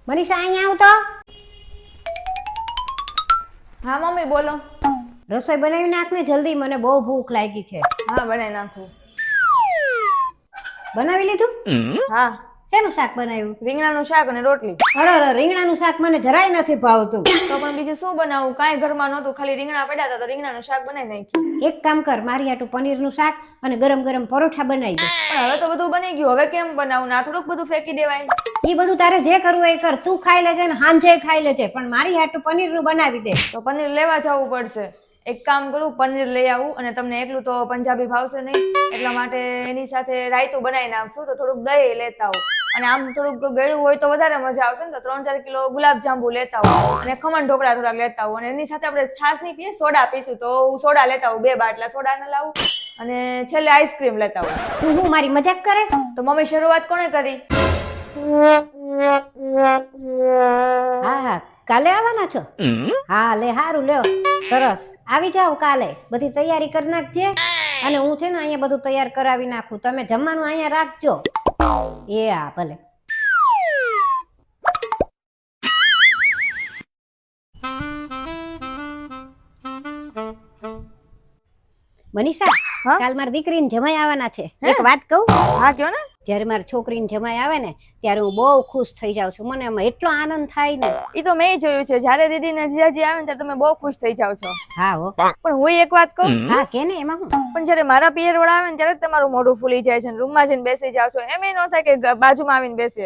મનીષા અહીંયા આવ તો. હા મમ્મી બોલો. રસોઈ બનાવી નાખ ને જલ્દી, મને બહુ ભૂખ લાગી છે. હા બનાવી નાખું. બનાવી લીધું? હા. શેનું શાક બનાવ્યું? રીંગણાનું શાક અને રોટલી. અરે રીંગણાનું શાક મને જરાય નથી ભાવતું. તો પણ બીજું શું બનાવું? કાંઈ ઘરમાં નહોતું, ખાલી રીંગણા પડ્યા હતા તો રીંગણાનું શાક બનાવી નાખ્યું. એક કામ કર, મારી હાટુ પનીરનું શાક અને ગરમ ગરમ પરોઠા બનાવી દે. પણ હવે તો બધું બની ગયું, હવે કેમ બનાવું? ના થોડુંક બધું ફેંકી દેવાય. એ બધું તારે જે કરવું એ કર, તું ખાઈ લેજે ને હાંજે ખાઈ લેજે, પણ મારી હાટુ પનીરનું બનાવી દે. તો પનીર લેવા જવું પડશે. એક કામ કરું, પનીર લઈ આવું, અને તમને એકલું તો પંજાબી ભાવશે નહીં, એટલા માટે એની સાથે રાયતું બનાવી નાખશું. તો થોડુંક દહીં લેતા આવું, અને આમ થોડુંક ગળ્યું હોય તો વધારે મજા આવશે ને. તો 3-4 કિલો ગુલાબ જાંબુ લેતા આવું, અને ખમણ ઢોકળા થોડાક લેતા આવું, અને એની સાથે આપણે છાશ નહીં પીએ, સોડા પીશું, તો હું સોડા લેતા આવું, 2 બાટલા સોડા ને લાવું, અને છેલ્લે આઈસ્ક્રીમ લેતા આવું. હું મારી મજાક કરે છે? તો મમ્મી શરૂઆત કોણે કરી? હા કાલે આવવાના છો? હા લે હારું લ્યો, સરસ આવી જાવ કાલે. બધી તૈયારી કરી નાખજે, અને હું છે ને અહીંયા બધું તૈયાર કરાવી નાખું. તમે જમવાનું અહીંયા રાખજો. એ હા ભલે. મનીષા, હા? કાલ મારી દીકરીને જમાઈ આવવાના છે. એક વાત કહું? હા કયો ને. જ્યારે મારી છોકરીને જમાઈ આવે ને ત્યારે હું બહુ ખુશ થઈ જાઉં છું. મને એમાં એટલો આનંદ થાય ને. ઈ તો મેં જોયું છે, જ્યારે દીદી ને જીજાજી આવે ને ત્યારે તમે બહુ ખુશ થઈ જાવ છો. હા હો. પણ હું એક વાત કહું. હા કે ને, એમાં હું? પણ જ્યારે મારા પિયર વાળા આવે ને ત્યારે જ તમારું મોઢું ફૂલી જાય છે, રૂમમાં જઈને બેસી જાવ છો. એમ ન થાય કે બાજુમાં આવીને બેસે.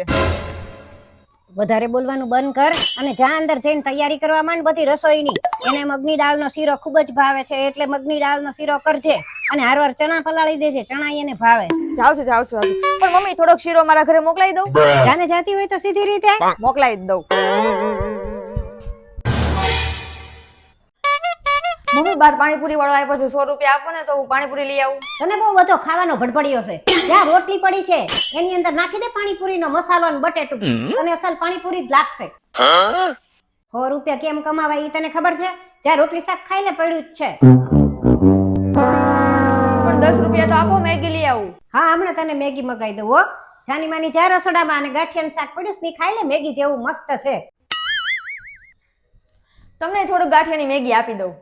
વધારે બોલવાનું બંધ કર અને જા અંદર જઈને તૈયારી કરવા માંડ બધી રસોઈની. એને મગની દાળનો શીરો ખૂબ જ ભાવે છે, એટલે મગની દાળનો શીરો કરજે, અને હારવાર ચણા પલાળી દેજે, ચણા એને ભાવે. જાવ છું. પણ મમ્મી થોડોક શીરો મારા ઘરે મોકલાઈ દઉં? જાને જાતી હોય તો સીધી રીતે મોકલાઈ જ દઉં. મમ્મી બાર પાણીપુરી વાળો આવ્યો છે, 100 રૂપિયા આપો ને તો હું પાણીપુરી લઈ આવું. તને બહુ બધો ખાવાનો ભડભડિયો છે. જ્યાં રોટલી પડી છે એની અંદર નાખી દે પાણીપુરીનો મસાલો અને બટેટું, તને અસલ પાણીપુરી જ લાગશે. 100 રૂપિયા કેમ કમાવાય એ તને ખબર છે? જ્યાં રોટલી શાક ખાઈ લે પડ્યું જ છે. પણ 10 રૂપિયા તો આપો, મેગી લઈ આવું. હા હમણાં તને મેગી મગાઈ દઉં હો. જાની માની જા રસોડામાં, અને ગાંઠિયાનું શાક પડ્યું છે ખાઈ લે, મેગી જેવું મસ્ત છે. તમને થોડું ગાંઠિયાની મેગી આપી દઉં.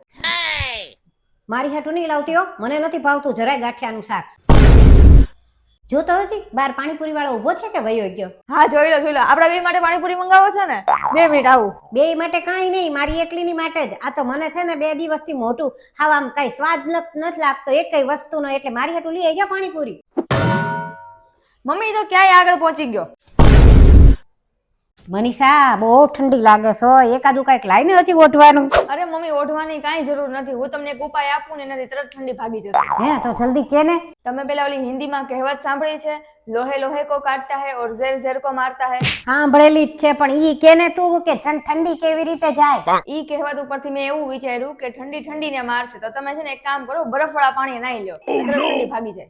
મારી હાટુ નહીં લાવતી હો, મને નથી ભાવતું જરાય ગાંઠિયાનું શાક. જોતો હતી બાર પાણીપુરી વાળો ઉભો છે કે વયો ગયો? હા જોઈ લો. આપડા બે માટે પાણીપુરી મંગાવો છો ને? 2 મિનિટ આવું. બે માટે કાંઈ નહીં, મારી એકલીની માટે જ. આ તો મને છે ને 2 દિવસથી મોટું ખાવા આમ કઈ સ્વાદ નથી લાગતો એકેય વસ્તુનો, એટલે મારી હાટુ લઈ આવજો પાણીપુરી. મમ્મી તો ક્યાંય આગળ પહોંચી ગયો. મનીષા બહુ ઠંડી લાગે છે, એકાદું કઈક લાઈને હજી ઓઢવાનું. અરે મમ્મી ઓઢવાની કાંઈ જરૂર નથી, હું તમને એક ઉપાય આપું ને એનાથી તરત ઠંડી ભાગી જશે. હે તો જલ્દી કે ને. તમે પેલા ઓલી હિન્દીમાં કહેવત સાંભળી છે, લોહે લોહે કો કાટતા હે ઓર ઝેર ઝેર કો મારતા હે? સાંભળેલી જ છે, પણ ઈ કે ને તું કે ઠંડી કેવી રીતે જાય? ઈ કહેવત ઉપરથી મેં એવું વિચાર્યું કે ઠંડી ઠંડીને મારશે, તો તમે છે ને એક કામ કરો, બરફવાળા પાણી નાહી લો, તરત ઠંડી ભાગી જાય.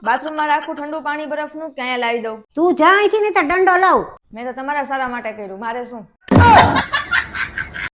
બાથરૂમમાં રાખું ઠંડુ પાણી બરફનું, ક્યાં લાવી દઉં? તું જા અહીંથી, નહીં તો દંડો લાવ. મેં તો તમારા સારા માટે કર્યું, મારે શું.